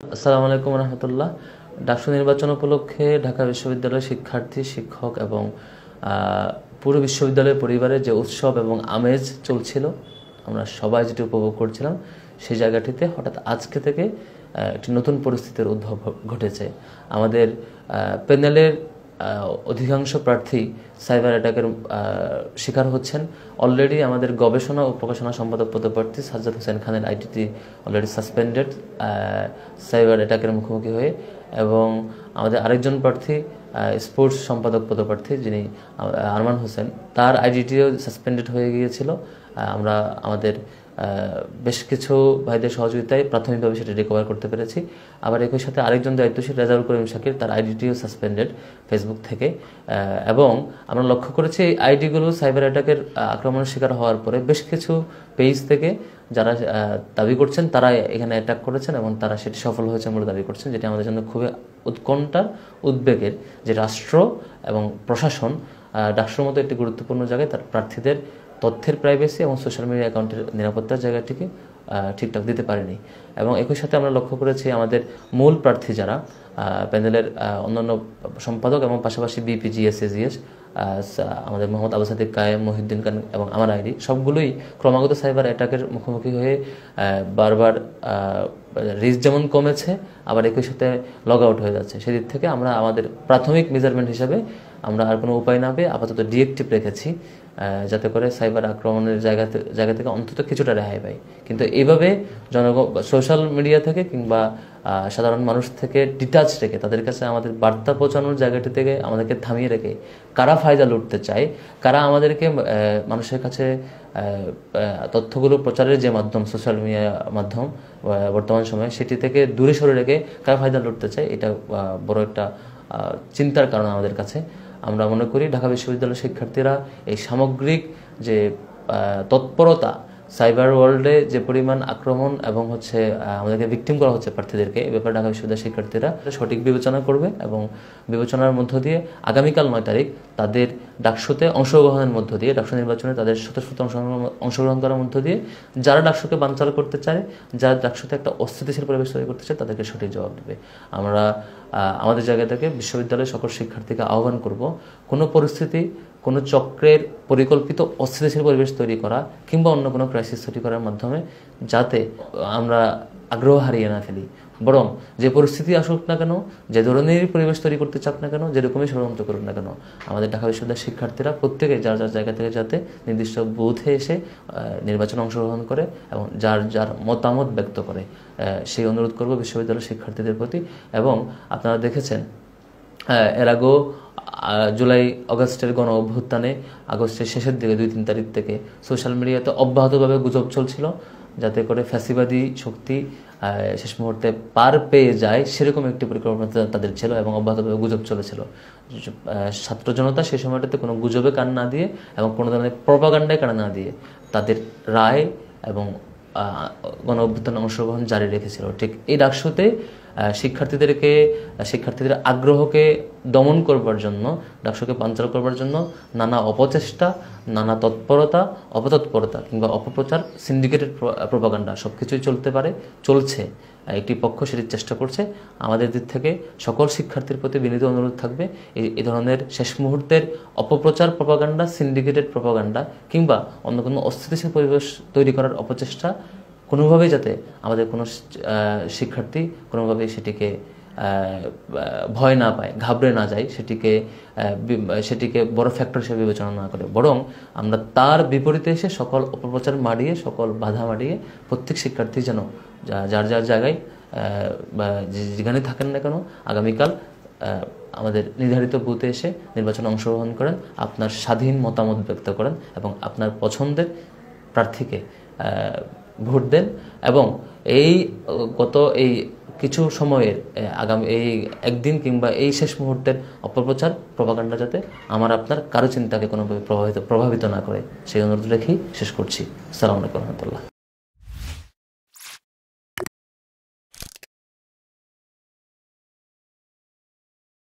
আসসালামু আলাইকুম রহমতুল্লাহ। ডাকসু নির্বাচন উপলক্ষে ঢাকা বিশ্ববিদ্যালয়ের শিক্ষার্থী, শিক্ষক এবং পুরো বিশ্ববিদ্যালয়ের পরিবারের যে উৎসব এবং আমেজ চলছিল, আমরা সবাই যেটি উপভোগ করছিলাম, সেই জায়গাটিতে হঠাৎ আজকে থেকে একটি নতুন পরিস্থিতির উদ্ভব ঘটেছে। আমাদের প্যানেলের অধিকাংশ প্রার্থী সাইবার অ্যাটাকের শিকার হচ্ছেন। অলরেডি আমাদের গবেষণা ও প্রকাশনা সম্পাদক পদপ্রার্থী সাজ্জাদ হোসেন খানের আইডিটি অলরেডি সাসপেন্ডেড সাইবার অ্যাটাকের মুখোমুখি হয়ে, এবং আমাদের আরেকজন প্রার্থী স্পোর্টস সম্পাদক পদপ্রার্থী যিনি আরমান হোসেন, তার আইডিটিও সাসপেন্ডেড হয়ে গিয়েছিল। আমরা আমাদের বেশ কিছু ভাইদের সহযোগিতায় প্রাথমিকভাবে সেটা রিকভার করতে পেরেছি। আবার একই সাথে আরেকজন দায়িত্বশীল রেজাউল করিম শাকির, তার আইডিটিও সাসপেন্ডেড ফেসবুক থেকে। এবং আমরা লক্ষ্য করেছি এই আইডিগুলো সাইবার অ্যাটাকের আক্রমণের শিকার হওয়ার পরে বেশ কিছু পেজ থেকে যারা দাবি করছেন তারা এখানে অ্যাটাক করেছেন এবং তারা সেটি সফল হয়েছে বলে দাবি করছেন, যেটি আমাদের জন্য খুবই উৎকণ্ঠার, উদ্বেগের, যে রাষ্ট্র এবং প্রশাসন ডাকসুর মতো একটি গুরুত্বপূর্ণ জায়গায় তার প্রার্থীদের তথ্যের প্রাইভেসি এবং সোশ্যাল মিডিয়া অ্যাকাউন্টের নিরাপত্তার জায়গাটিকে ঠিকঠাক দিতে পারেনি। এবং একই সাথে আমরা লক্ষ্য করেছি আমাদের মূল প্রার্থী যারা প্যানেলের অন্যান্য সম্পাদক এবং পাশাপাশি বিপি, জিএস, এজিএস, আমাদের মোহাম্মদ আবু সাদিক কায়েম, মহিউদ্দিন খান এবং আমার আইডি, সবগুলোই ক্রমাগত সাইবার অ্যাটাকের মুখোমুখি হয়ে বারবার রিস্ক যেমন কমেছে, আবার একই সাথে লগ আউট হয়ে যাচ্ছে। সেদিক থেকে আমরা আমাদের প্রাথমিক মেজারমেন্ট হিসাবে আমরা আর কোনো উপায় না পেয়ে আপাতত ডিএক্টিভ রেখেছি, যাতে করে সাইবার আক্রমণের জায়গা থেকে অন্তত কিছুটা রেহাই পাই। কিন্তু এইভাবে জনগণ সোশ্যাল মিডিয়া থেকে কিংবা সাধারণ মানুষ থেকে ডিটাচ রেখে তাদের কাছে আমাদের বার্তা পৌঁছানোর জায়গাটি থেকে আমাদেরকে থামিয়ে রেখে কারা ফায়দা লুটতে চায়, কারা আমাদেরকে মানুষের কাছে তথ্যগুলো প্রচারের যে মাধ্যম, সোশ্যাল মিডিয়া মাধ্যম বর্তমান সময়ে, সেটি থেকে দূরে সরে রেখে কারা ফায়দা লুটতে চায়, এটা বড় একটা চিন্তার কারণ আমাদের কাছে। আমরা মনে করি ঢাকা বিশ্ববিদ্যালয়ের শিক্ষার্থীরা এই সামগ্রিক যে তৎপরতা, সাইবার ওয়ার্ল্ডে যে পরিমাণ আক্রমণ এবং আমাদেরকে ভিকটিম করা হচ্ছে প্রার্থীদেরকে, এ ব্যাপারে ঢাকা বিশ্ববিদ্যালয়ের শিক্ষার্থীরা সঠিক বিবেচনা করবে এবং বিবেচনার মধ্য দিয়ে আগামীকাল 9 তারিখ তাদের ডাকসুতে অংশগ্রহণের মধ্য দিয়ে, ডাকসু নির্বাচনে তাদের স্বতঃস্ফূর্ত অংশগ্রহণ করার মধ্য দিয়ে যারা ডাকসুকে বানচাল করতে চায়, যারা ডাকসুতে একটা অস্থিতিশীল পরিবেশ তৈরি করতে চায়, তাদেরকে সঠিক জবাব দেবে। আমরা আমাদের জায়গা থেকে বিশ্ববিদ্যালয়ের সকল শিক্ষার্থীকে আহ্বান করব, কোনো পরিস্থিতি, কোনো চক্রের পরিকল্পিত অস্থিতিশীল পরিবেশ তৈরি করা কিংবা অন্য কোনো ক্রাইসিস তৈরি করার মাধ্যমে যাতে আমরা আগ্রহ হারিয়ে না ফেলি, বরং যে পরিস্থিতি আসুক না কেন, যে ধরনের পরিবেশ তৈরি করতে চাক না কেন, যেরকমই ষড়যন্ত্র করুক না কেন, আমাদের ঢাকা বিশ্ববিদ্যালয়ের শিক্ষার্থীরা প্রত্যেকে যার যার জায়গা থেকে যাতে নির্দিষ্ট বুথে এসে নির্বাচনে অংশগ্রহণ করে এবং যার যার মতামত ব্যক্ত করে, সেই অনুরোধ করব বিশ্ববিদ্যালয়ের শিক্ষার্থীদের প্রতি। এবং আপনারা দেখেছেন এর আগেও জুলাই আগস্টের গণ অভ্যুত্থানে আগস্টের শেষের দিকে 2-3 তারিখ থেকে সোশ্যাল মিডিয়াতে অব্যাহতভাবে গুজব চলছিল, যাতে করে ফ্যাসিবাদী শক্তি শেষ মুহূর্তে পার পেয়ে যায়, সেরকম একটি পরিকল্পনা তাদের ছিল এবং অব্যাহতভাবে গুজব চলেছিল। ছাত্র জনতা সেই সময়টাতে কোনো গুজবে কান না দিয়ে এবং কোনো ধরনের প্রপাগান্ডায় কান না দিয়ে তাদের রায় এবং গণ অভ্যুত্থানে অংশগ্রহণ জারি রেখেছিল। ঠিক এই ডাকসুতে শিক্ষার্থীদের আগ্রহকে দমন করবার জন্য, ডাকসুকে বানচাল করবার জন্য নানা অপচেষ্টা, নানা তৎপরতা, অপতৎপরতা কিংবা অপপ্রচার, সিন্ডিকেটেড প্রপাগান্ডা সবকিছুই চলছে। একটি পক্ষ সেটির চেষ্টা করছে। আমাদের দিক থেকে সকল শিক্ষার্থীর প্রতি বিনীত অনুরোধ থাকবে, এই ধরনের শেষ মুহূর্তের অপপ্রচার, প্রপাগান্ডা, সিন্ডিকেটেড প্রপাগান্ডা কিংবা অন্য কোনো অস্থিতিশীল পরিবেশ তৈরি করার অপচেষ্টা কোনোভাবেই যাতে আমাদের কোনো শিক্ষার্থী কোনোভাবেই সেটিকে ভয় না পায়, ঘাবড়ে না যায়, সেটিকে বড় ফ্যাক্টর হিসেবে বিবেচনা না করে, বরং আমরা তার বিপরীতে এসে সকল অপপ্রচার মারিয়ে, সকল বাধা মারিয়ে প্রত্যেক শিক্ষার্থী যেন যার যার জায়গায় যেখানে থাকেন না কেন আগামীকাল আমাদের নির্ধারিত বুথে এসে নির্বাচনে অংশগ্রহণ করেন, আপনার স্বাধীন মতামত ব্যক্ত করেন এবং আপনার পছন্দের প্রার্থীকে ভোট দেন। এবং এই কিছু সময়ের আগামী এই একদিন কিংবা এই শেষ মুহূর্তের অপপ্রচার, প্রপাগান্ডা যাতে আমার আপনার কারো চিন্তাকে কোনোভাবে প্রভাবিত না করে, সেই অনুরোধ রেখেই শেষ করছি। আসসালামু আলাইকুম রহমতুল্লাহ।